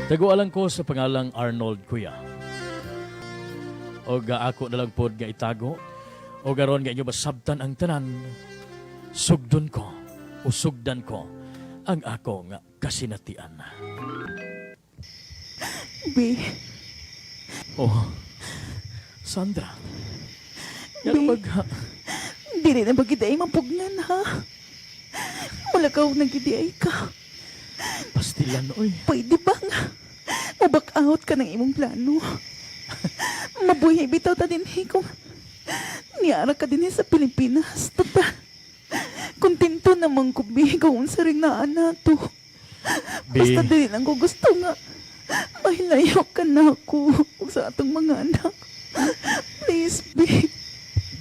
Tagualan ko sa pangalang Arnold, kuya. O ako na lang po nga itago. O garon nga inyo masabtan ang tanan. Sugdon ko o sugdan ko ang ako nga kasinatian. Be, Oh, Sandra. Yan Be. Dili na bagid ay mapugnan, ha? Wala ka nagidi ka. Pastilan, oy. Pwede ba nga? Mabak out ka ng imong plano. Mabuhi bitaw ta din kung niara ka din sa Pilipinas. Total, kontento naman ko, Be, kung unsa rin na to. Be. Basta dili lang ko gusto nga mahilayo ka na ako sa atong mga anak. Please, Be.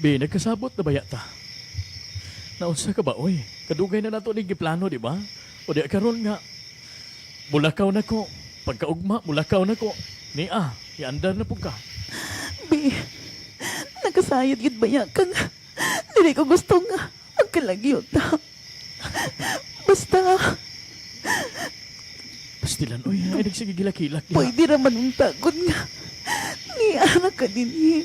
Be, nagkasabot na baya ta? Naunsa ka ba, oy? Kadugay na nato ni giplano, di ba? O di karon nga, mulakaw na ko. Pagkaugma, mulakaw na ko. Iandar na po ka. Be, nakasayad gid baya ka nga. Dili ko gusto nga magkalagyo ta. Basta, Pastilan, oy. Ay, nagsigigilak-hilak. pwede raman ang tagod nga. Niara ka din eh.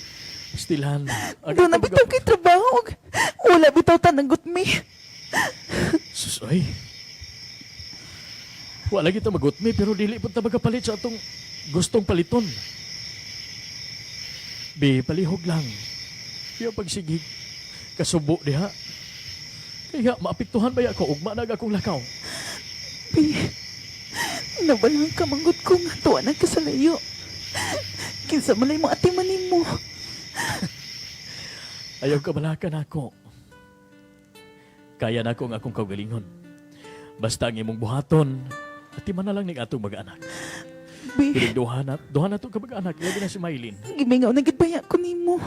Pastilan. Doon na bitaw kay trabaho. Wala bitaw tananggot me. Susoy. Wala kita magutmi, pero dili po ta magapalit sa atong gustong paliton. Be, palihog lang. Kaya pagsigig, kasubo diha. Kaya maapiktuhan ba ako, ugma na akong lakaw. Be, nabalang ka manggot ko nga tuwanan ka sa layo. Kinsa malay mo atimanin mo. Ayaw ka balakan ako. Kaya na ako ang akong kaugalingon. Basta ang imong buhaton, at man na lang ning atong mag-anak. Be, Piling duha na itong kamag-anak, ilabi na si Maylin. gimingaw na gitbaya ko nimo.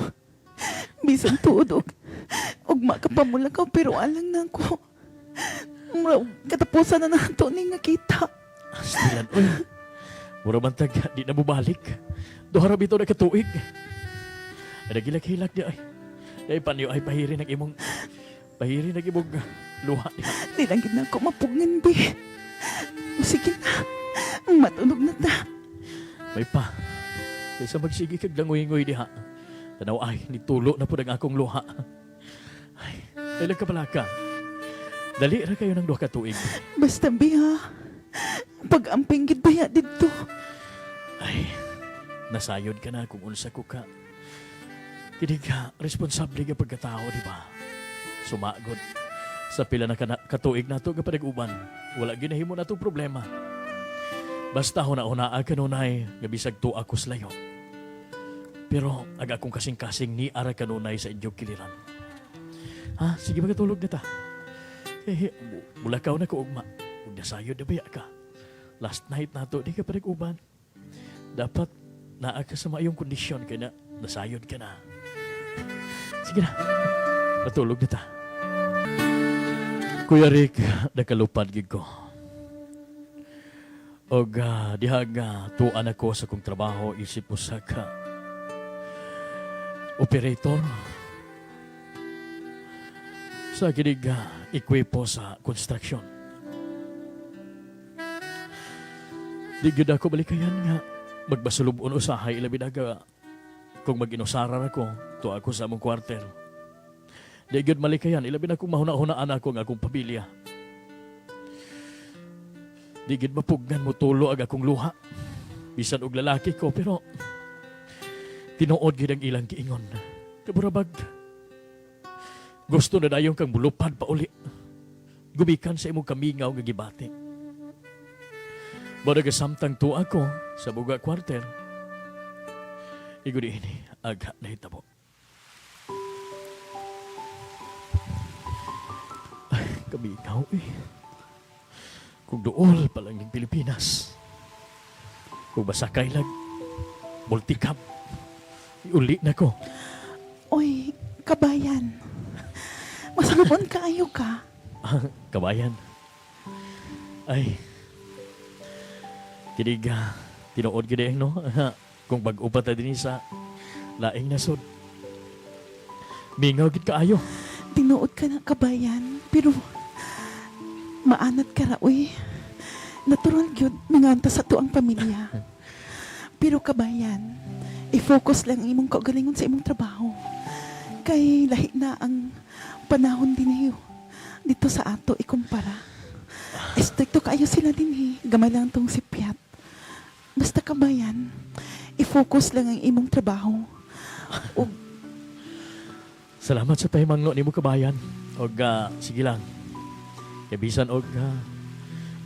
Bisan tuod og makapamula ka pero alang na ako. Katapusan na nato ni nga kita. Astilan, oy. Mura man tag, di na bubalik. Duharap ito na katuig. Ay, nagilak-hilak di ay. Ay, panyo ay pahirin ng imong luha niya. Di lang gid na ako mapugngan, Be. O sige na, matunog na ta. May pa. Kaysa magsigi kag langoy-ngoy diha. Tanaw ay, nitulo na po ng akong luha. Ay, kailan ka pala ka? Dali ra kayo ng duha ka tuig. Basta, Be, ha. Pag-amping gid baya dito. Ay, nasayod ka na kung unsa ko ka. Kini ka, responsable ka pagkatao, di ba? Sumagod. Sa pila na katuig na ito ka panag-uban, wala ginahimo na itong problema. Basta huna-hunaa ka nunay, gabisag to ako slayo. Pero aga akong kasing-kasing ni ara ka nunay sa inyong kiliran. Ha? Sige magkatulog na ta. Mulakaw na ko ugma. Huwag nasayod na baya ka. Last night na ito, di ka panag-uban. Dapat naa ka sa mayong kondisyon kaya na nasayod ka na. Sige na, matulog na ta. Kuya Rick, nakalupad gid ko. Og dihag tuan ako sa kong trabaho, isip mo sa ka operator sa kinig ekwipo sa construction. Di gid ako balikayan nga magbasulubon usahay ilabi daga kung mag-inusaran ako to ako sa among kwartel. Di gid malikayan ilabi na kung mahuna-hunaan ako ang akong pamilya. Di gid mapugnan mo tulo ang akong luha. Bisan og lalaki ko pero tinuod gid ang ilang giingon. Kaburabag. Gusto na dayon kang mulupad pa uli. Gumikan sa imong kamingaw nga gibati. Bada samtang tu ako sa buga kwartel. Igudi ini agha na hitabo. Ay, kamingaw eh. Kung dool pa lang yung Pilipinas. Kung basakay lang, multikap, iuli na ko. Oy, kabayan. Masalubon kaayo ka. Kabayan. Ay, kinig, tinuod gini no? Kung bag-upat na din sa laing nasod. Mingaw gid kaayo. Tinuod ka na kabayan, pero maanat ka ra, uy. natural gyud manganta sa tuang pamilya. Pero kabayan, i-focus lang imong kaugalingon sa imong trabaho. Kay lahi na ang panahon din niyo dito sa ato ikumpara. Estrikto kaayo sila din gamay lang tong sipyat. Basta kabayan, i-focus lang ang imong trabaho. O Salamat sa pahimangno nimo kabayan. Og sige lang. Kay bisan og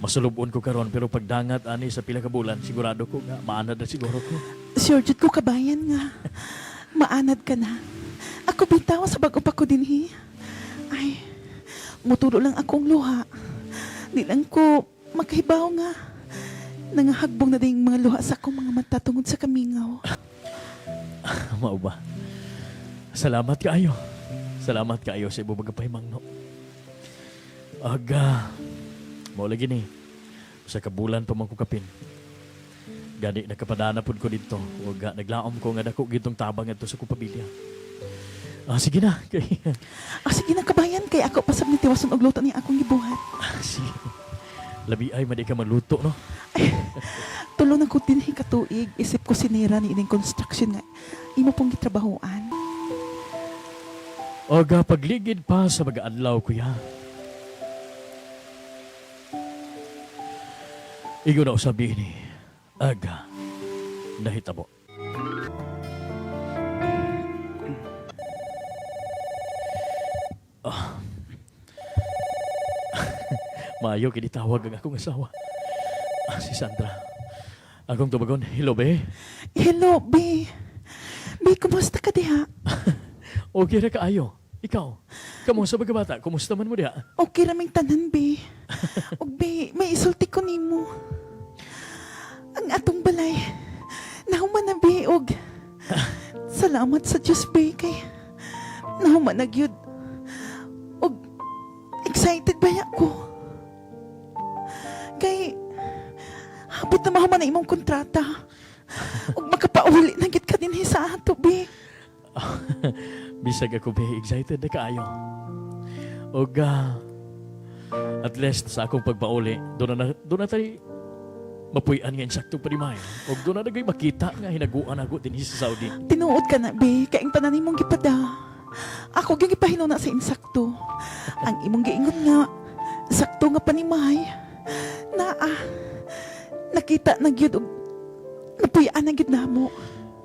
masulubon ko karon pero pagdangat ani sa pila ka bulan sigurado ko nga maanad na siguro ko. sure jud ko kabayan nga. Maanad ka na. Ako bitaw sa bag-o pa ko dinhi. Ay, muturo lang akong luha. Di lang ko makahibaw nga. Nangahagbong na din mga luha sa akong mga mata tungod sa kamingaw. Mao ba? Salamat kaayo. Salamat kaayo sa ibo mga pahimangno. Mao lagi ni. Sa kabulan pa man ko kapin. Gani nakapadana pud ko dito. Ug naglaom ko nga dako gitong tabang adto sa kong pamilya. Sige na. Sige na kabayan kay ako pasab ni tiwason og luto ni akong gibuhat. Sige. Labi ay madi ka maluto no. Ay, tulo na ko dinhi katuig isip ko sinira ni ining construction nga imo pong gitrabahoan. Pagligid pa sa mag-adlaw kuya. Igo na usabi ni nahitabo. Maayo kinitawag ang akong asawa. Si Sandra. Akong tubagon, hello be. Hello, B. B, kumusta ka diha? Okay na kaayo. Ikaw, kamusta ba ka bata? Kumusta man mo diha? Okay raming tanan, B. Og B, may isulti ko nimo. Ang atong balay. Nahuman na, B, og salamat sa Diyos, B, kay nahuman na gyud. Og excited ba ko? Kay hapit na mahuman na imong kontrata. Og makapauli na gid ka dinhi sa ato, B. Bisag ako be, excited na kaayo. Og at least sa akong pagpauli, doon na tayo mapuyan nga insaktong panimay. Og doon na nagay makita nga hinaguan ako din sa Saudi. Tinuod ka na, be. Kaya ang tanan imong gipada. Ako yung ipahinuna sa insakto. Ang imong giingon nga, sakto nga panimay. Nakita na gyud og napuyaan na gyud namo.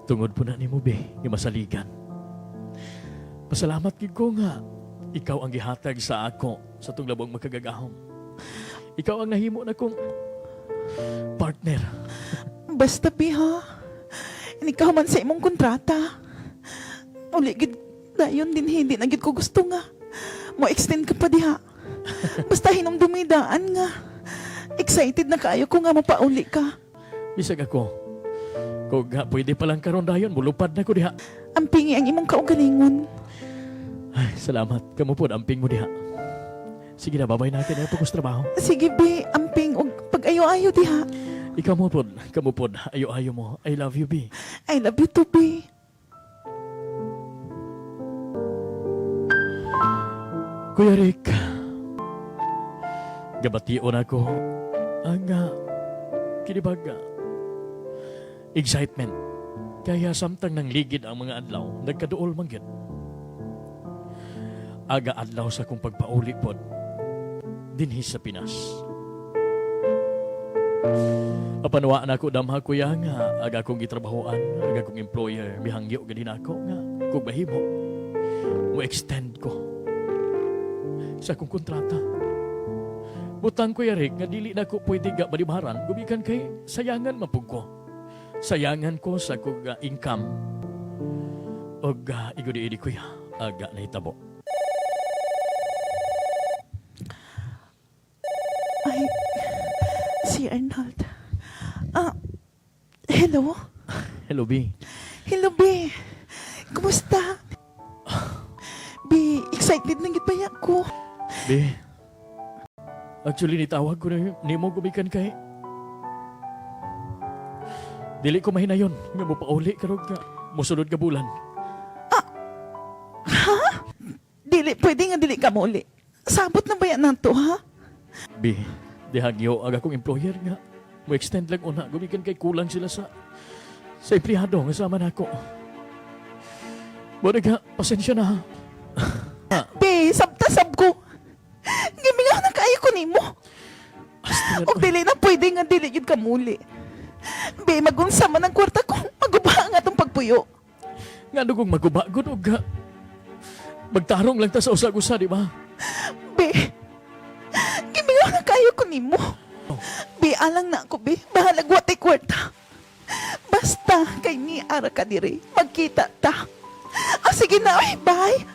Tungod po na ni mo be, nga masaligan. Pasalamat gid ko nga ikaw ang gihatag sa ako sa tong labong magkagagahom. Ikaw ang nahimo na kong partner. Basta, be, ha? Ikaw man sa imong kontrata. Uli gid dayon din hindi na gid ko gusto nga. Mo extend ka pa diha. Basta hinumdumidaan nga. Excited na kayo ko nga mapauli ka. Bisag ako. Kung pwede palang karon dayon, mulupad na ko diha. Ang pingi ang imong kaugalingon. Ay, salamat. Kamu po, amping mo diha. Sige na, babay natin ang pagkus trabaho. Sige, be, amping og pag-ayo-ayo diha. Ikaw mo po, kamu po, ayo-ayo mo. I love you, B. I love you too, be. Kuya Rick, gabation ako ang kinibag excitement. Kaya samtang nang ligid ang mga adlaw, nagkaduol manggit. Aga adlaw sa kong pagpauli pod dinhi sa Pinas. Apanwa na ko damha kuya nga aga kong gitrabahoan, aga kong employer bihangyo gani na ako nga kung mahimo mo extend ko sa akong kontrata. Butang kuya Rick nga dili na ko pwede ga balibaran gumikan kay sayangan mapug ko. Sayangan ko sa kong income. Og igudi-idi kuya aga nahitabo. Ay, si Arnold. Hello? Hello, B. Hello, B. Kumusta? B, excited na gid ba ko? B. Actually, nitawag ko na nimo gumikan kay dili ko mahinayon nga mo pauli karog nga mosunod ka bulan. Dili, pwede nga dili ka muli. Sabot na ba yan nato, ha? B, Dihagyo ang akong employer nga. Mo extend lang una, gumikan kay kulang sila sa empleyado nga sama nako. Bada ka, pasensya na ha. Be, sabta-sab ko. Gimingaw na kayo ko nimo. Basta Og dili na pwede nga dili yun ka muli. Be, magunsa man ang kwarta ko. Maguba nga itong pagpuyo. nga nung magubagod o ga. Magtarong lang ta sa usag-usa, di ba? Be, gimingaw na kayo ko nimo. Be, alang na ako, be. Bahalag watay kwarta. Basta kay ni ara ka diri. Magkita ta. Ah, sige na, ay, bye.